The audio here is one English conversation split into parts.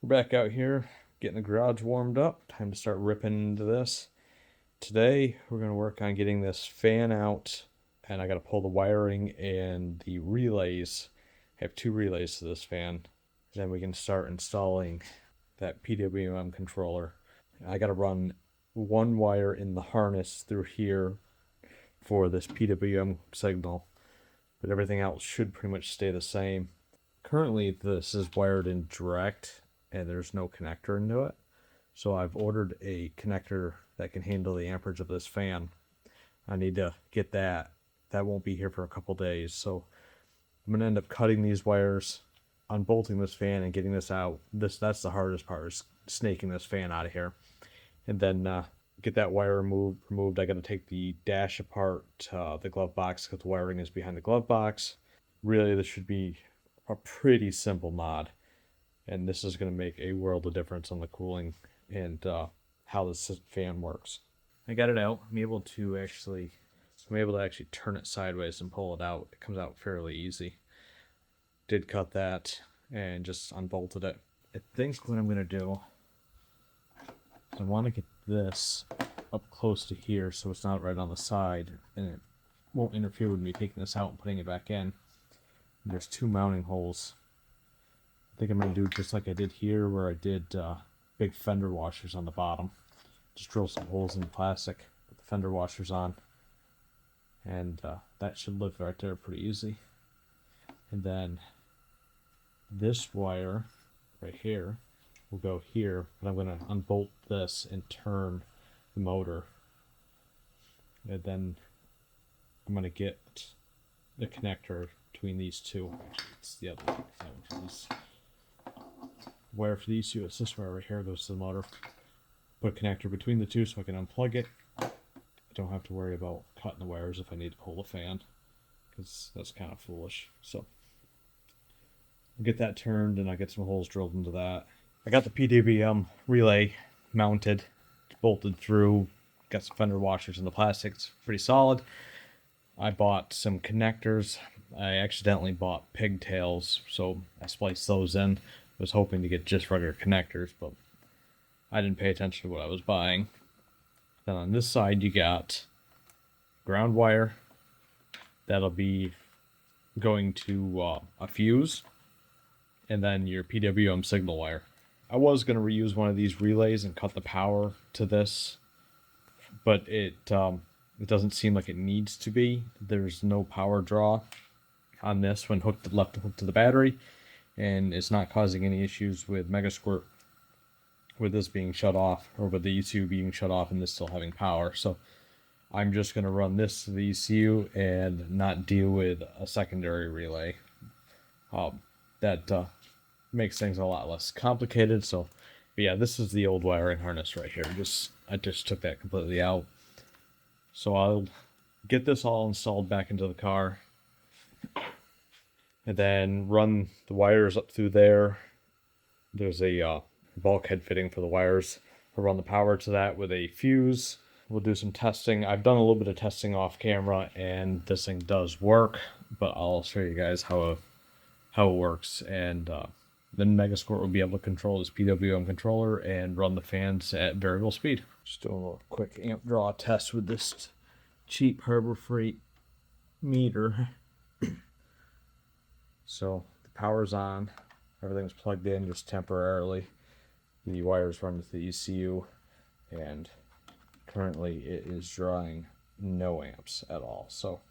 We're back out here getting the garage warmed up. Time to start ripping into this. Today we're going to work on getting this fan out, and I got to pull the wiring and the relays. I have two relays to this fan. Then we can start installing that PWM controller. I got to run one wire in the harness through here for this PWM signal, but everything else should pretty much stay the same. Currently this is wired in direct and there's no connector into it, so I've ordered a connector that can handle the amperage of this fan. I need to get that. That won't be here for a couple days, so I'm gonna end up cutting these wires, unbolting this fan and getting this out. That's the hardest part, is snaking this fan out of here, and then get that wire removed. I got to take the dash apart, the glove box, because the wiring is behind the glove box. Really, this should be a pretty simple mod, and this is going to make a world of difference on the cooling and how this fan works. I got it out. I'm able to actually turn it sideways and pull it out. It comes out fairly easy. Did cut that and just unbolted it. I think what I'm going to do is I want to get this up close to here so it's not right on the side and it won't interfere with me taking this out and putting it back in. There's two mounting holes. I think I'm going to do just like I did here, where I did big fender washers on the bottom. Just drill some holes in the plastic, put the fender washers on, and that should live right there pretty easy. And then this wire right here will go here, but I'm going to unbolt this and turn the motor. And then I'm going to get the connector between these two. It's the other one. Wire for the ECU, it's this wire right here, goes to the motor. Put a connector between the two so I can unplug it. I don't have to worry about cutting the wires if I need to pull the fan, because that's kind of foolish. So I'll get that turned and I'll get some holes drilled into that. I got the PWM relay mounted, bolted through, got some fender washers in the plastic. It's pretty solid. I bought some connectors. I accidentally bought pigtails, so I spliced those in. I was hoping to get just regular connectors, but I didn't pay attention to what I was buying. Then on this side you got ground wire. That'll be going to a fuse, and then your PWM signal wire. I was going to reuse one of these relays and cut the power to this, but it doesn't seem like it needs to be. There's no power draw on this when left hooked to the battery, and it's not causing any issues with Megasquirt with this being shut off, or with the ECU being shut off and this still having power. So I'm just going to run this to the ECU and not deal with a secondary relay. That makes things a lot less complicated. So, but yeah, this is the old wiring harness right here. I just took that completely out. So I'll get this all installed back into the car, and then run the wires up through there. There's a bulkhead fitting for the wires. I'll run the power to that with a fuse. We'll do some testing. I've done a little bit of testing off camera, and this thing does work, but I'll show you guys how it works. And then Megasquirt will be able to control this PWM controller and run the fans at variable speed. Just doing a little quick amp draw test with this cheap Harbor Freight meter. So the power's on, everything's plugged in just temporarily. The wires run to the ECU, and currently it is drawing no amps at all. So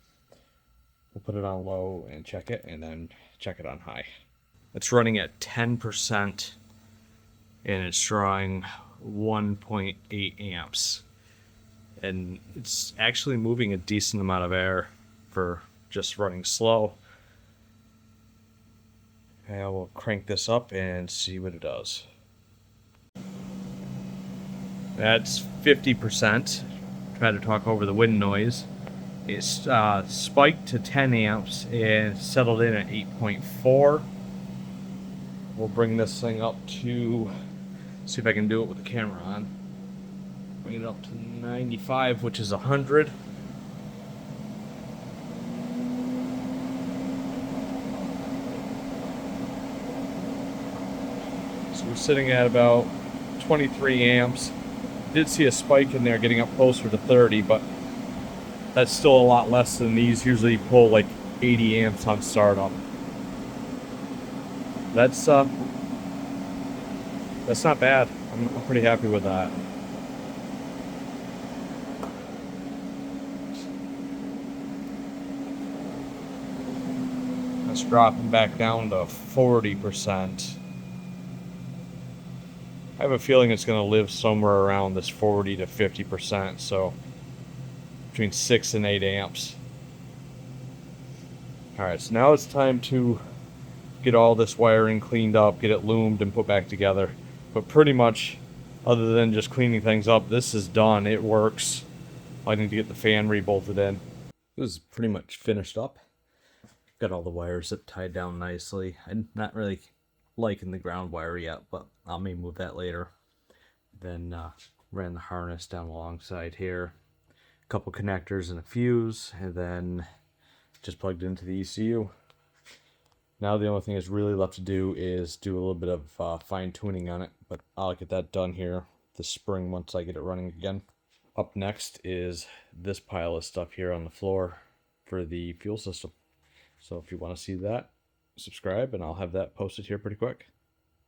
we'll put it on low and check it, and then check it on high. It's running at 10%, and it's drawing 1.8 amps. And it's actually moving a decent amount of air for just running slow. And I will crank this up and see what it does. That's 50%. Try to talk over the wind noise. It's spiked to 10 amps and settled in at 8.4. We'll bring this thing up to, see if I can do it with the camera on. Bring it up to 95, which is 100. So we're sitting at about 23 amps. Did see a spike in there getting up closer to 30, but that's still a lot less than these usually pull like 80 amps on startup. That's not bad. I'm pretty happy with that. That's dropping back down to 40%. I have a feeling it's going to live somewhere around this 40 to 50%, so between 6 and 8 amps. Alright, so now it's time to get all this wiring cleaned up, get it loomed and put back together. But pretty much, other than just cleaning things up, this is done. It works. I need to get the fan rebolted in. This is pretty much finished up. Got all the wires zip tied down nicely. I'm not really liking the ground wire yet, but I may move that later. Then ran the harness down alongside here. A couple connectors and a fuse, and then just plugged into the ECU. Now the only thing that's really left to do is do a little bit of fine tuning on it, but I'll get that done here this spring once I get it running again. Up next is this pile of stuff here on the floor for the fuel system. So if you want to see that, subscribe and I'll have that posted here pretty quick.